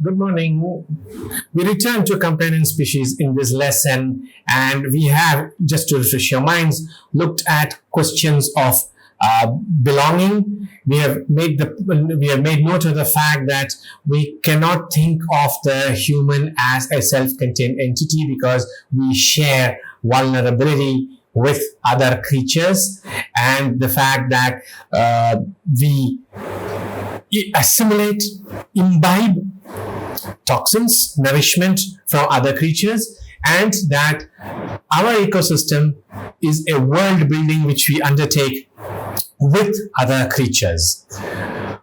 Good morning. We return to companion species in this lesson, and we have, just to refresh your minds, looked at questions of belonging. We have made note of the fact that we cannot think of the human as a self-contained entity because we share vulnerability with other creatures, and the fact that we assimilate, imbibe toxins, nourishment from other creatures, and that our ecosystem is a world building which we undertake with other creatures.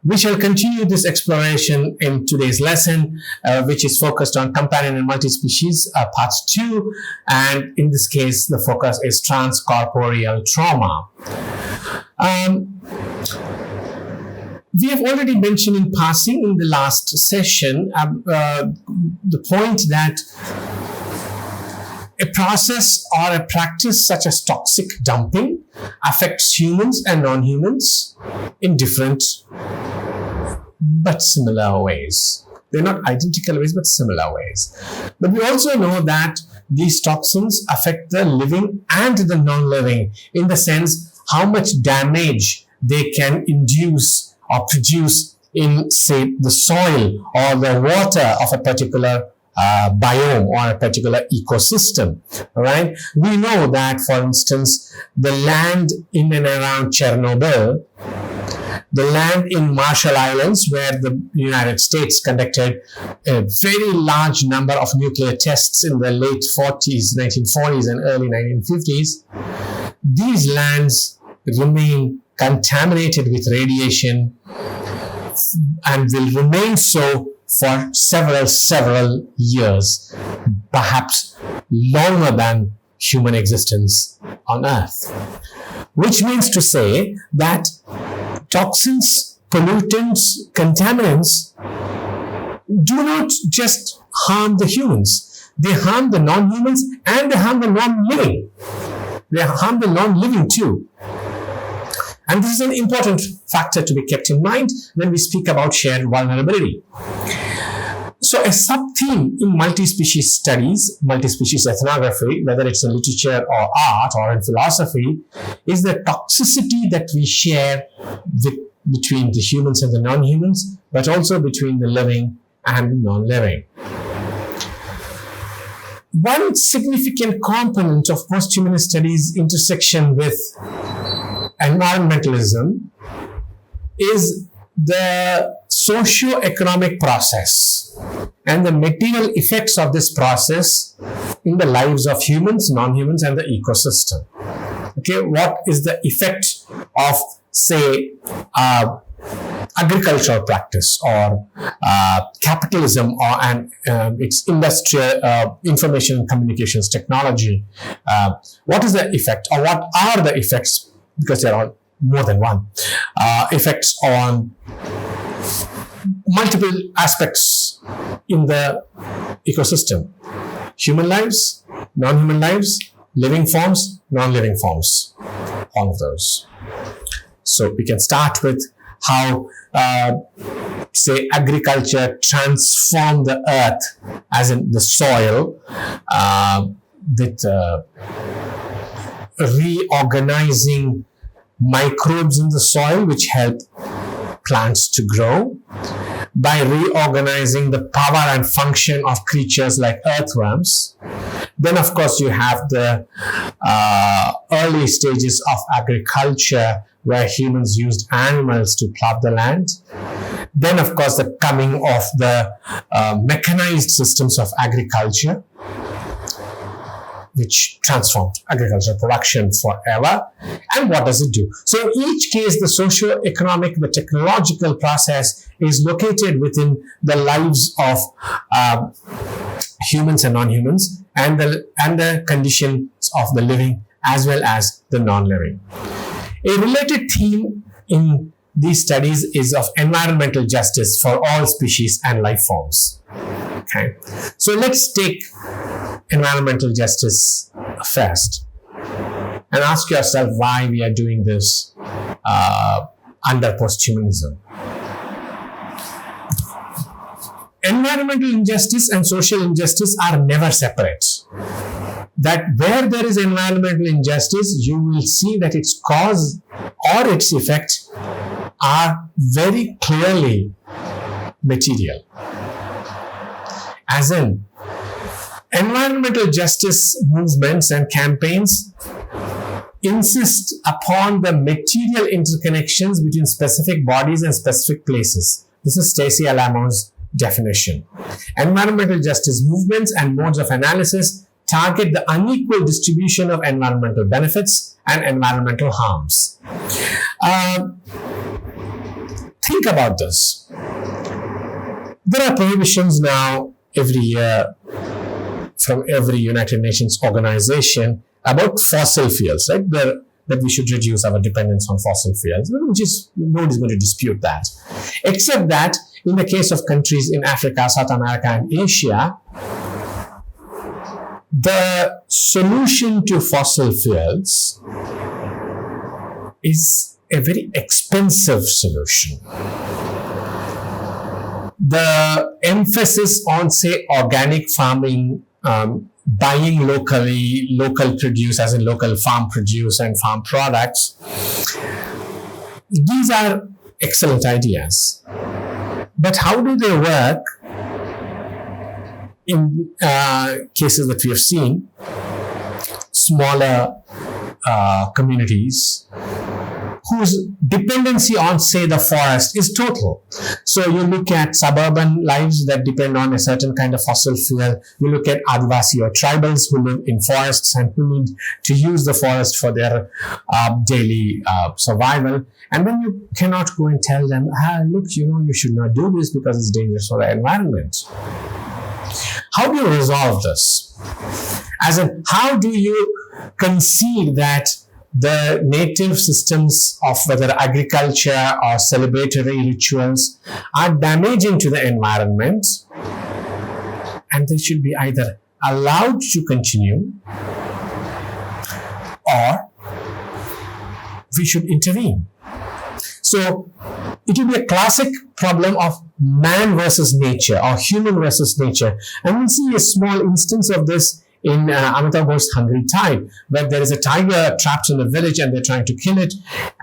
We shall continue this exploration in today's lesson, which is focused on companion and multi-species, part 2, and in this case, the focus is transcorporeal trauma. We have already mentioned in passing in the last session the point that a process or a practice such as toxic dumping affects humans and non-humans in different but similar ways. They're not identical ways, but similar ways. But we also know that these toxins affect the living and the non-living in the sense how much damage they can induce or produce in, say, the soil or the water of a particular biome or a particular ecosystem. All right. We know that, for instance, the land in and around Chernobyl, the land in Marshall Islands, where the United States conducted a very large number of nuclear tests in the late 1940s and early 1950s, these lands remain contaminated with radiation and will remain so for several years, perhaps longer than human existence on Earth. Which means to say that toxins, pollutants, contaminants do not just harm the humans. They harm the non-humans and they harm the non-living. They harm the non-living too. And this is an important factor to be kept in mind when we speak about shared vulnerability. So a sub-theme in multi-species studies, multi-species ethnography, whether it's in literature or art or in philosophy, is the toxicity that we share between the humans and the non-humans, but also between the living and the non-living. One significant component of post-humanist studies intersection with environmentalism is the socio-economic process and the material effects of this process in the lives of humans, non-humans, and the ecosystem. Okay, what is the effect of, say, agricultural practice or capitalism or its industrial information and communications technology? What is the effect, or what are the effects? Because there are more than one, effects on multiple aspects in the ecosystem. Human lives, non-human lives, living forms, non-living forms, all of those. So we can start with how, say, agriculture transformed the earth, as in the soil, with reorganizing microbes in the soil which help plants to grow, by reorganizing the power and function of creatures like earthworms. Then, of course, you have the early stages of agriculture where humans used animals to plow the land. Then, of course, the coming of the mechanized systems of agriculture, which transformed agricultural production forever. And what does it do? So in each case, the socio-economic, the technological process is located within the lives of humans and non-humans, and the conditions of the living as well as the non-living. A related theme in these studies is of environmental justice for all species and life forms. Okay, so let's take environmental justice first and ask yourself why we are doing this under posthumanism. environmental injustice and social injustice are never separate. That where there is environmental injustice, you will see that its cause or its effect are very clearly material. As in, environmental justice movements and campaigns insist upon the material interconnections between specific bodies and specific places. This is Stacey Alamo's definition. Environmental justice movements and modes of analysis target the unequal distribution of environmental benefits and environmental harms. Think about this. There are prohibitions now every year from every United Nations organization about fossil fuels, right? That we should reduce our dependence on fossil fuels, which is, nobody's going to dispute that. Except that in the case of countries in Africa, South America, and Asia, the solution to fossil fuels is a very expensive solution. The emphasis on, say, organic farming, buying locally, local produce, as in local farm produce and farm products, these are excellent ideas. But how do they work in cases that we have seen? Smaller communities whose dependency on, say, the forest is total. So you look at suburban lives that depend on a certain kind of fossil fuel. You look at Adivasi or tribals who live in forests and who need to use the forest for their daily survival. And then you cannot go and tell them, look, you should not do this because it's dangerous for the environment. How do you resolve this? As in, how do you concede that the native systems of whether agriculture or celebratory rituals are damaging to the environment, and they should be either allowed to continue or we should intervene? So it will be a classic problem of man versus nature or human versus nature. And we'll see a small instance of this in Amitabh Ghosh's Hungry Time, where there is a tiger trapped in a village and they're trying to kill it.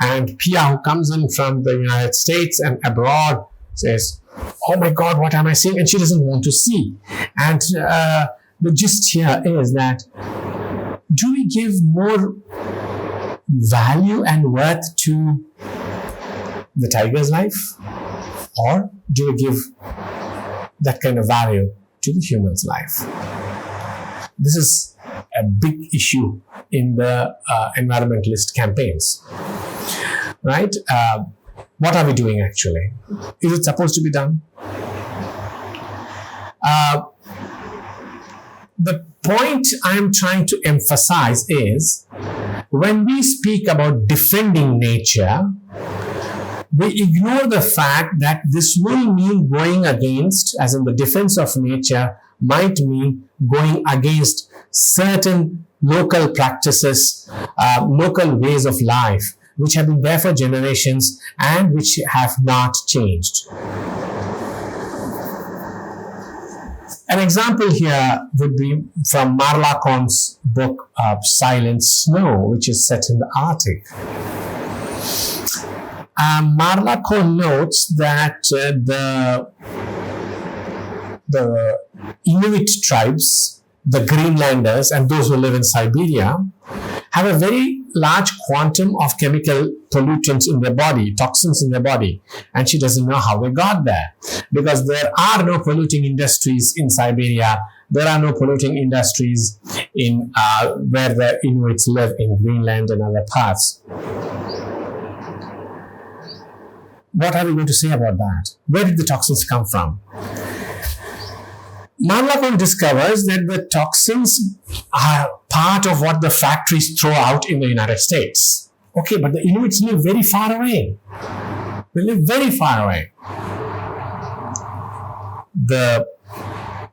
And Pia, who comes in from the United States and abroad, says, "Oh my God, what am I seeing?" And she doesn't want to see. And the gist here is that, do we give more value and worth to the tiger's life? Or do we give that kind of value to the human's life? This is a big issue in the environmentalist campaigns, right? What are we doing actually? Is it supposed to be done? The point I'm trying to emphasize is, when we speak about defending nature, we ignore the fact that this will mean going against, as in the defense of nature, might mean going against certain local practices, local ways of life, which have been there for generations and which have not changed. An example here would be from Marla Cohn's book, Silent Snow, which is set in the Arctic. Marla Cohn notes that the Inuit tribes, the Greenlanders, and those who live in Siberia have a very large quantum of chemical pollutants in their body, toxins in their body. And she doesn't know how they got there, because there are no polluting industries in Siberia. There are no polluting industries in where the Inuits live in Greenland and other parts. What are we going to say about that? Where did the toxins come from? Marla Cohn discovers that the toxins are part of what the factories throw out in the United States. Okay, but the Inuits live very far away. They live very far away. The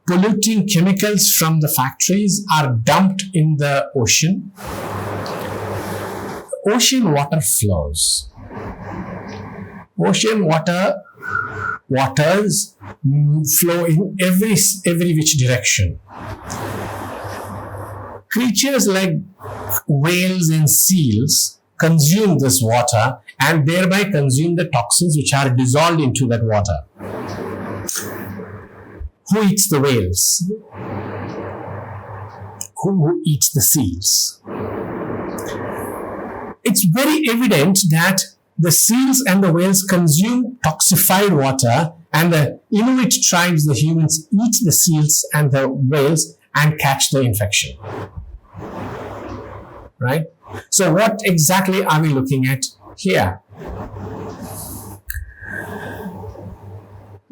polluting chemicals from the factories are dumped in the ocean. Ocean water flows. Ocean water waters flow in every which direction. Creatures like whales and seals consume this water and thereby consume the toxins which are dissolved into that water. Who eats the whales? Who eats the seals? It's very evident that the seals and the whales consume toxified water, and the Inuit tribes, the humans, eat the seals and the whales and catch the infection. Right? So what exactly are we looking at here?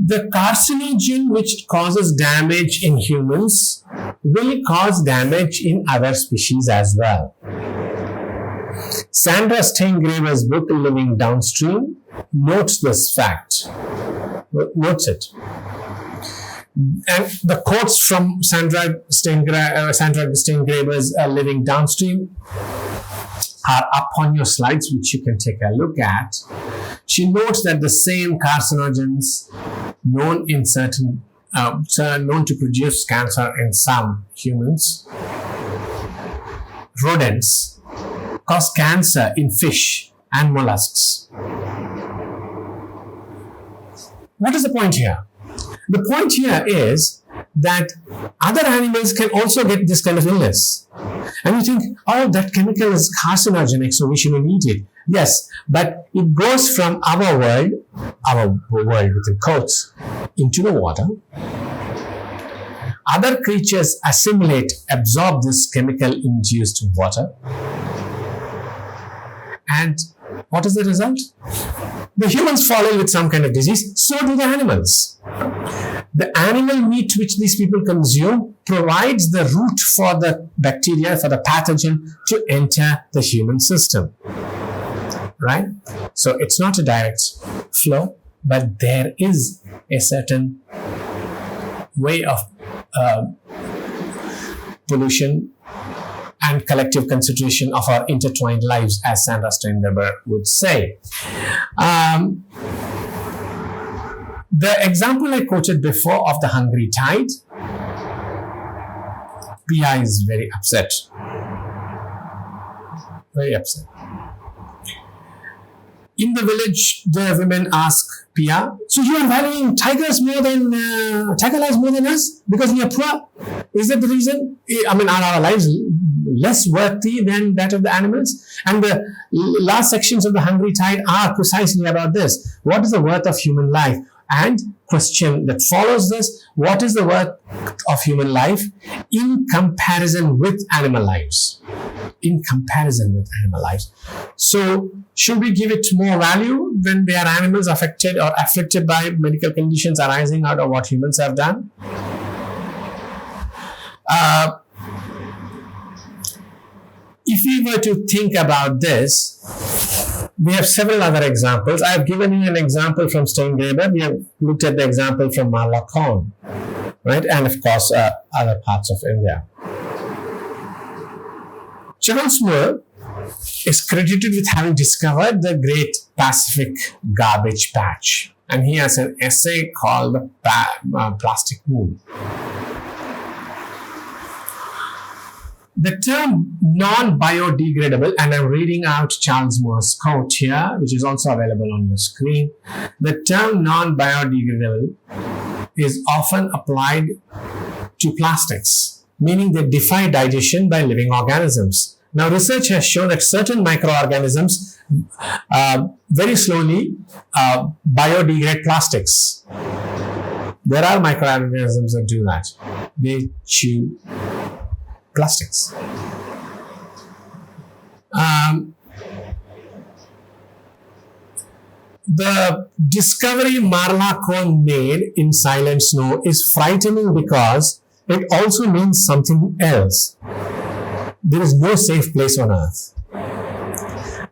The carcinogen which causes damage in humans will cause damage in other species as well. Sandra Steingraber's book, Living Downstream, notes this fact. Notes it. And the quotes from Sandra Steingraber's Living Downstream are up on your slides, which you can take a look at. She notes that the same carcinogens known to produce cancer in some humans, rodents, cause cancer in fish and mollusks. What is the point here? The point here is that other animals can also get this kind of illness. And you think, oh, that chemical is carcinogenic, so we shouldn't eat it. Yes, but it goes from our world within quotes, into the water. Other creatures absorb this chemical-induced water. And what is the result? The humans fall ill with some kind of disease, so do the animals. The animal meat which these people consume provides the route for the bacteria, for the pathogen to enter the human system. Right? So it's not a direct flow, but there is a certain way of pollution and collective consideration of our intertwined lives, as Sandra Steingraber would say. The example I quoted before of the hungry tide, Pia is very upset. Very upset. In the village, the women ask Pia, so you are valuing tiger lives more than us because we are poor? Is that the reason? I mean, are our lives less worthy than that of the animals? And the last sections of the Hungry Tide are precisely about this. What is the worth of human life? And question that follows this, what is the worth of human life in comparison with animal lives? In comparison with animal lives. So, should we give it more value when they are animals affected or afflicted by medical conditions arising out of what humans have done? If we were to think about this, we have several other examples. I have given you an example from Steingraber. We have looked at the example from Marla Kohn, right? And of course, other parts of India. Charles Moore is credited with having discovered the Great Pacific Garbage Patch. And he has an essay called The Plastic Moon. The term non-biodegradable, and I'm reading out Charles Moore's quote here, which is also available on your screen. The term non-biodegradable is often applied to plastics, meaning they defy digestion by living organisms. Now, research has shown that certain microorganisms very slowly biodegrade plastics. There are microorganisms that do that. They chew plastics. The discovery Marla Kohn made in Silent Snow is frightening because it also means something else. There is no safe place on earth.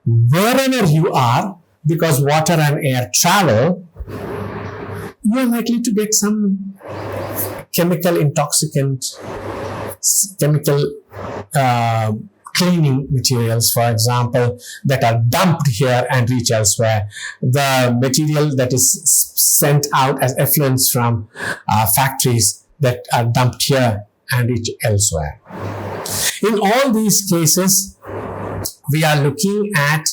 Wherever you are, because water and air travel, you are likely to get some chemical intoxicant, chemical cleaning materials, for example, that are dumped here and reach elsewhere. The material that is sent out as effluents from factories that are dumped here and reach elsewhere. In all these cases, we are looking at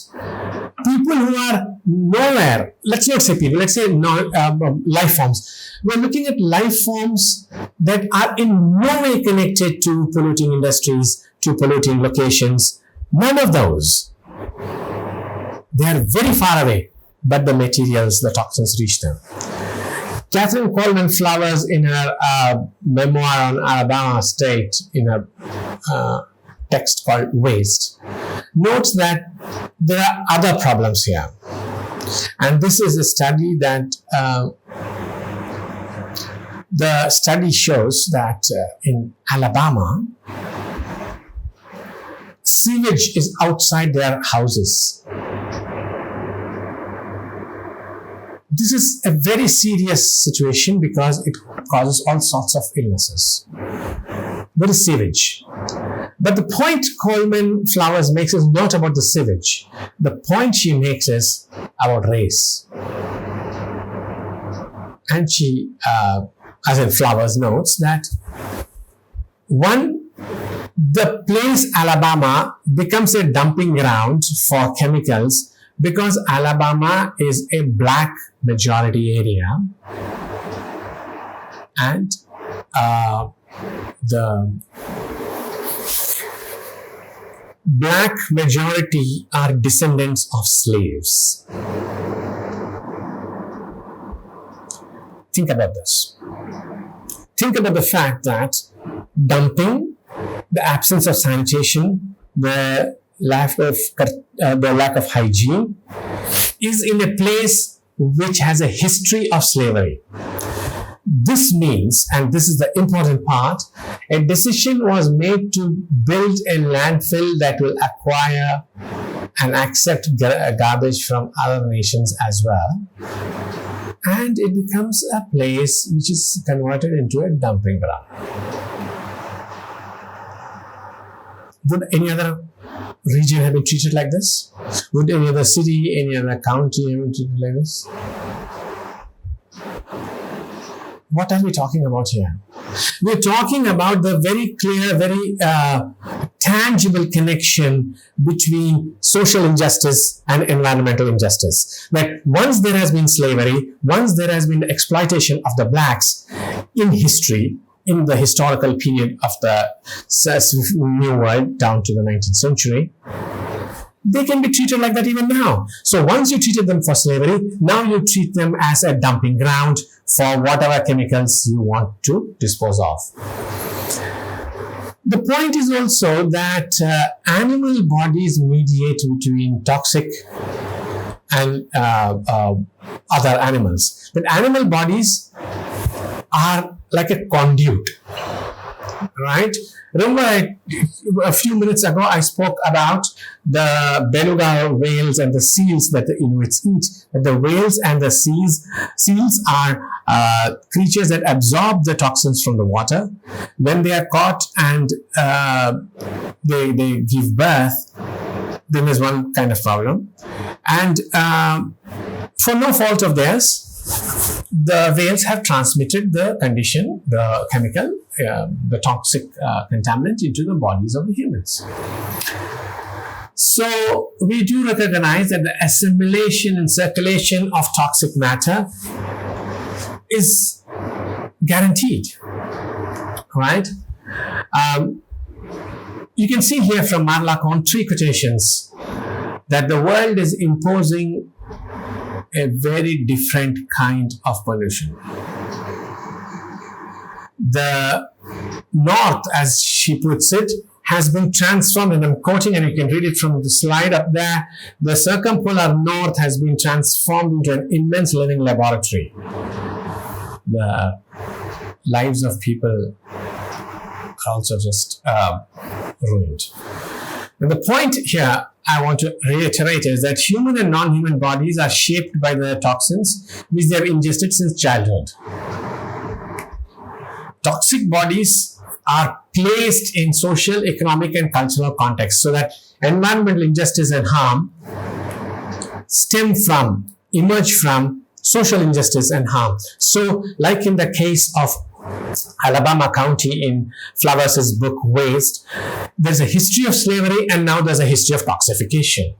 people who are nowhere. Let's not say people, let's say life forms. We're looking at life forms that are in no way connected to polluting industries, to polluting locations. None of those. They are very far away, but the materials, the toxins reach them. Katherine Coleman Flowers, in her memoir on Alabama State, in her text called Waste, notes that there are other problems here. And this is a study that the study shows that in Alabama, sewage is outside their houses. This is a very serious situation because it causes all sorts of illnesses. There is sewage. But the point Coleman Flowers makes is not about the sewage. The point she makes is about race. And she, as in Flowers, notes that the place Alabama becomes a dumping ground for chemicals because Alabama is a black majority area, and the black majority are descendants of slaves. Think about this. Think about the fact that dumping, the absence of sanitation, the lack of hygiene is in a place which has a history of slavery. This means, and this is the important part, a decision was made to build a landfill that will acquire and accept garbage from other nations as well. And it becomes a place which is converted into a dumping ground. Would any other region have been treated like this? Would any other city, any other county have been treated like this? What are we talking about here? We're talking about the very clear, very tangible connection between social injustice and environmental injustice. That once there has been slavery, once there has been exploitation of the blacks in history, in the historical period of the New World down to the 19th century, they can be treated like that even now. So once you treated them for slavery, now you treat them as a dumping ground for whatever chemicals you want to dispose of. The point is also that animal bodies mediate between toxic and other animals. But animal bodies are like a conduit, right? Remember, a few minutes ago, I spoke about the beluga whales and the seals that the Inuits eat. That the whales and the seals are creatures that absorb the toxins from the water. When they are caught and they give birth, then there's one kind of problem. And for no fault of theirs, the whales have transmitted the condition, the chemical, the toxic contaminant into the bodies of the humans. So we do recognize that the assimilation and circulation of toxic matter is guaranteed, right? You can see here from Marla Cohn 3 quotations that the world is imposing a very different kind of pollution. The north, as she puts it, has been transformed, and I'm quoting, and you can read it from the slide up there. The circumpolar north has been transformed into an immense living laboratory. The lives of people are also just ruined. And the point here I want to reiterate is that human and non-human bodies are shaped by the toxins which they have ingested since childhood. Toxic bodies are placed in social, economic, and cultural context, so that environmental injustice and harm emerge from social injustice and harm. So, like in the case of Alabama County in Flowers' book Waste, there's a history of slavery and now there's a history of toxification,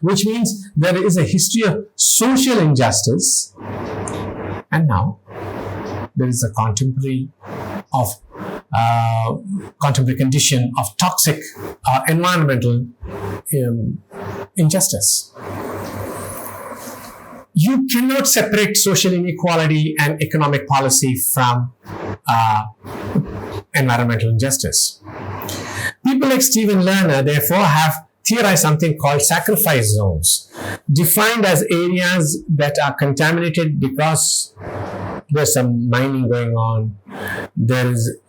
which means there is a history of social injustice and now there is a contemporary condition of toxic environmental injustice. You cannot separate social inequality and economic policy from environmental injustice. People like Stephen Lerner, therefore, have theorized something called sacrifice zones, defined as areas that are contaminated because there's some mining going on, there is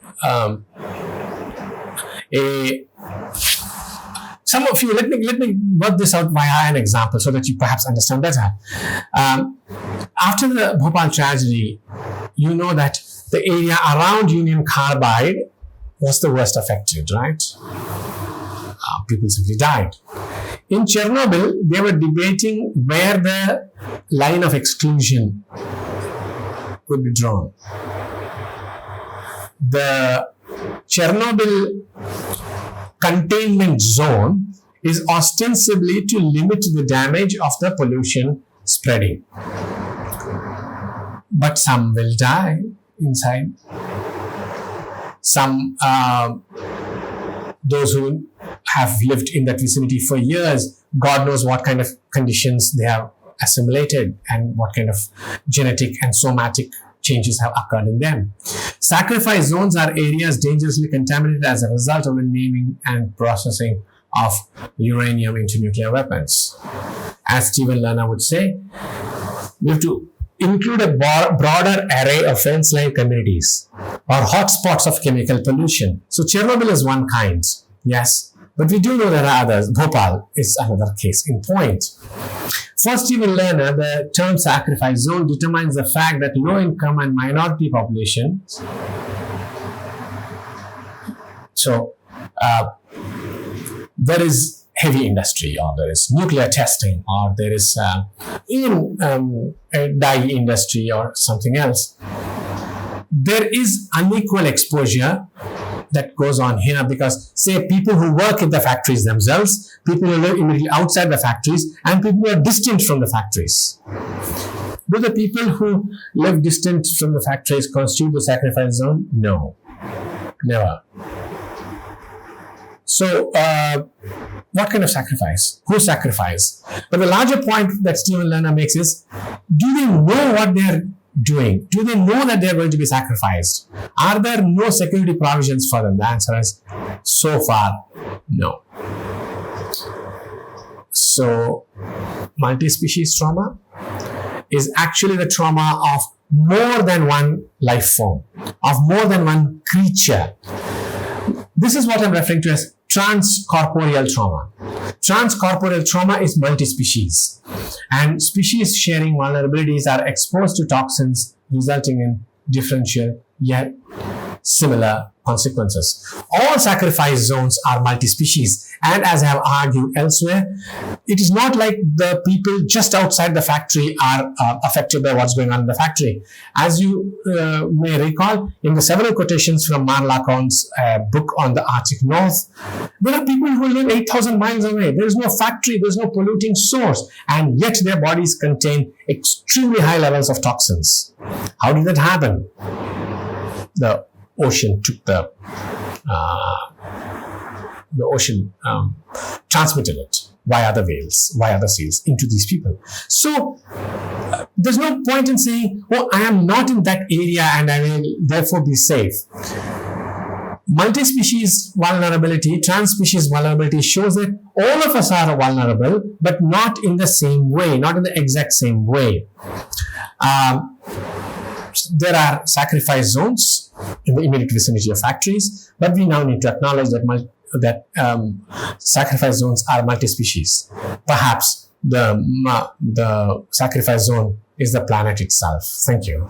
some of you, let me work this out via an example so that you perhaps understand better. After the Bhopal tragedy, you know that the area around Union Carbide was the worst affected, right? People simply died. In Chernobyl, they were debating where the line of exclusion could be drawn. The Chernobyl containment zone is ostensibly to limit the damage of the pollution spreading. But some will die inside. Some, those who have lived in that vicinity for years, God knows what kind of conditions they have assimilated and what kind of genetic and somatic changes have occurred in them. Sacrifice zones are areas dangerously contaminated as a result of the naming and processing of uranium into nuclear weapons. As Stephen Lerner would say, we have to include a broader array of fence-line communities or hotspots of chemical pollution. So Chernobyl is one kind, yes, but we do know there are others. Bhopal is another case in point. For Stephen Lerner, the term sacrifice zone determines the fact that low-income and minority populations, there is heavy industry, or there is nuclear testing, or there is even a dye industry or something else. There is unequal exposure that goes on here because, say, people who work in the factories themselves, people who live immediately outside the factories, and people who are distant from the factories. Do the people who live distant from the factories constitute the sacrifice zone? No, never. So, what kind of sacrifice? Who sacrifice? But the larger point that Stephen Lerner makes is, do they know what they are doing? Do they know that they are going to be sacrificed? Are there no security provisions for them? The answer is, so far, no. So, multi-species trauma is actually the trauma of more than one life form, of more than one creature. This is what I'm referring to as transcorporeal trauma. Transcorporeal trauma is multi-species, and species sharing vulnerabilities are exposed to toxins, resulting in differential yet similar consequences. All sacrifice zones are multi-species, and as I have argued elsewhere, it is not like the people just outside the factory are affected by what's going on in the factory. As you may recall, in the several quotations from Mark Lacan's book on the Arctic North, there are people who live 8,000 miles away. There is no factory, there is no polluting source, and yet their bodies contain extremely high levels of toxins. How did that happen? The ocean took the ocean transmitted it via the whales, via the seals into these people. So there's no point in saying, oh, I am not in that area and I will therefore be safe. Multi-species vulnerability, trans-species vulnerability shows that all of us are vulnerable, but not in the same way, not in the exact same way. There are sacrifice zones in the immediate vicinity of factories, but we now need to acknowledge that sacrifice zones are multi-species. Perhaps the sacrifice zone is the planet itself. Thank you.